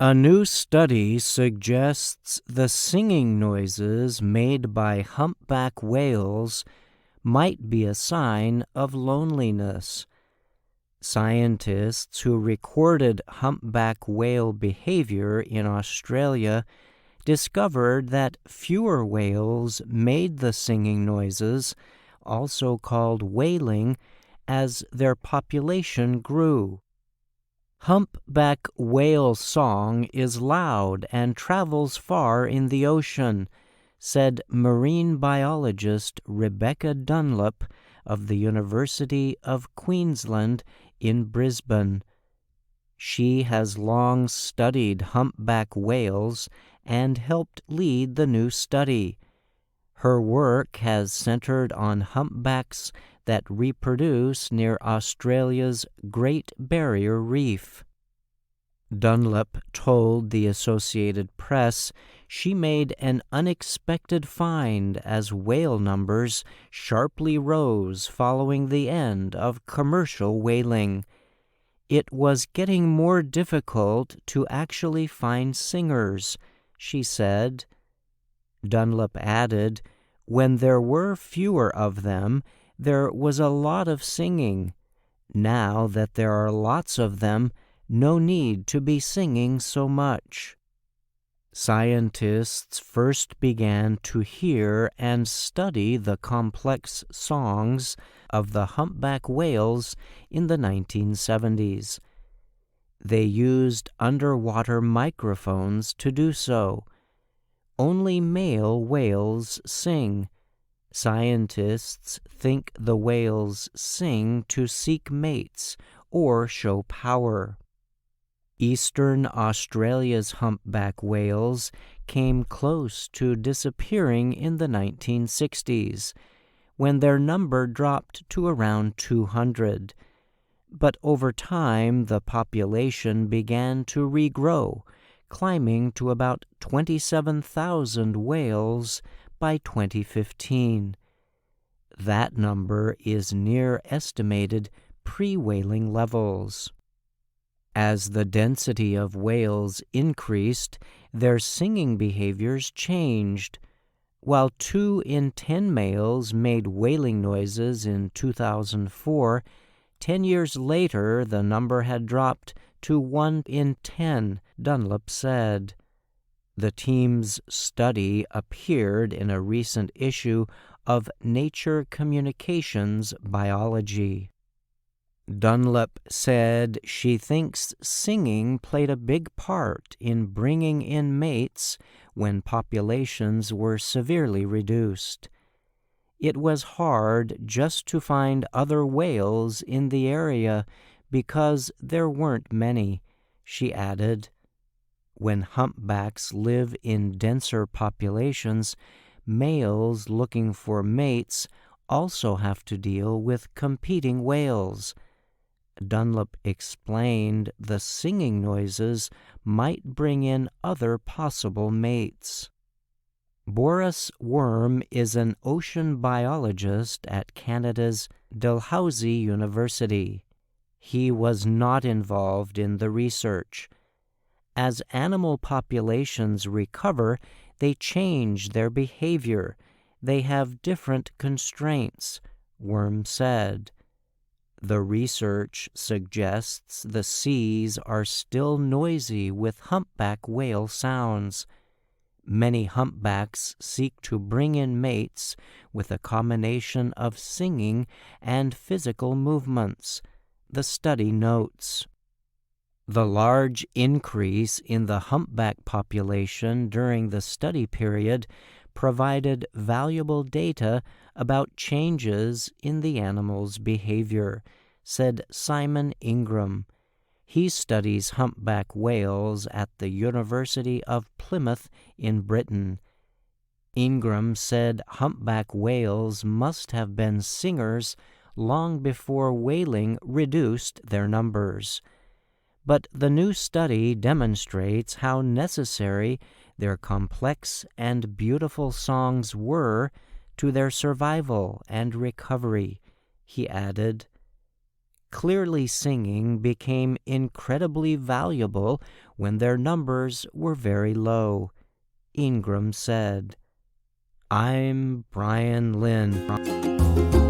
A new study suggests the singing noises made by humpback whales might be a sign of loneliness. Scientists who recorded humpback whale behavior in Australia discovered that fewer whales made the singing noises, also called wailing, as their population grew. Humpback whale song is loud and travels far in the ocean, said marine biologist Rebecca Dunlop of the University of Queensland in Brisbane. She has long studied humpback whales and helped lead the new study. Her work has centered on humpbacks that reproduce near Australia's Great Barrier Reef. Dunlop told the Associated Press she made an unexpected find as whale numbers sharply rose following the end of commercial whaling. It was getting more difficult to actually find singers, she said. Dunlop added, when there were fewer of them, there was a lot of singing. Now that there are lots of them, no need to be singing so much. Scientists first began to hear and study the complex songs of the humpback whales in the 1970s. They used underwater microphones to do so. Only male whales sing. Scientists think the whales sing to seek mates or show power. Eastern Australia's humpback whales came close to disappearing in the 1960s, when their number dropped to around 200. But over time, the population began to regrow, climbing to about 27,000 whales by 2015. That number is near estimated pre-whaling levels. As the density of whales increased, their singing behaviors changed. While 2 in 10 males made wailing noises in 2004, 10 years later the number had dropped to 1 in 10, Dunlop said. The team's study appeared in a recent issue of Nature Communications Biology. Dunlop said she thinks singing played a big part in bringing in mates when populations were severely reduced. It was hard just to find other whales in the area because there weren't many, she added. When humpbacks live in denser populations, males looking for mates also have to deal with competing whales. Dunlop explained the singing noises might bring in other possible mates. Boris Worm is an ocean biologist at Canada's Dalhousie University. He was not involved in the research. As animal populations recover, they change their behavior. They have different constraints, Worm said. The research suggests the seas are still noisy with humpback whale sounds. Many humpbacks seek to bring in mates with a combination of singing and physical movements, the study notes. The large increase in the humpback population during the study period provided valuable data about changes in the animal's behavior, said Simon Ingram. He studies humpback whales at the University of Plymouth in Britain. Ingram said humpback whales must have been singers long before whaling reduced their numbers. But the new study demonstrates how necessary their complex and beautiful songs were to their survival and recovery, he added. clearly singing became incredibly valuable when their numbers were very low. Ingram said, "I'm Brian Lynn."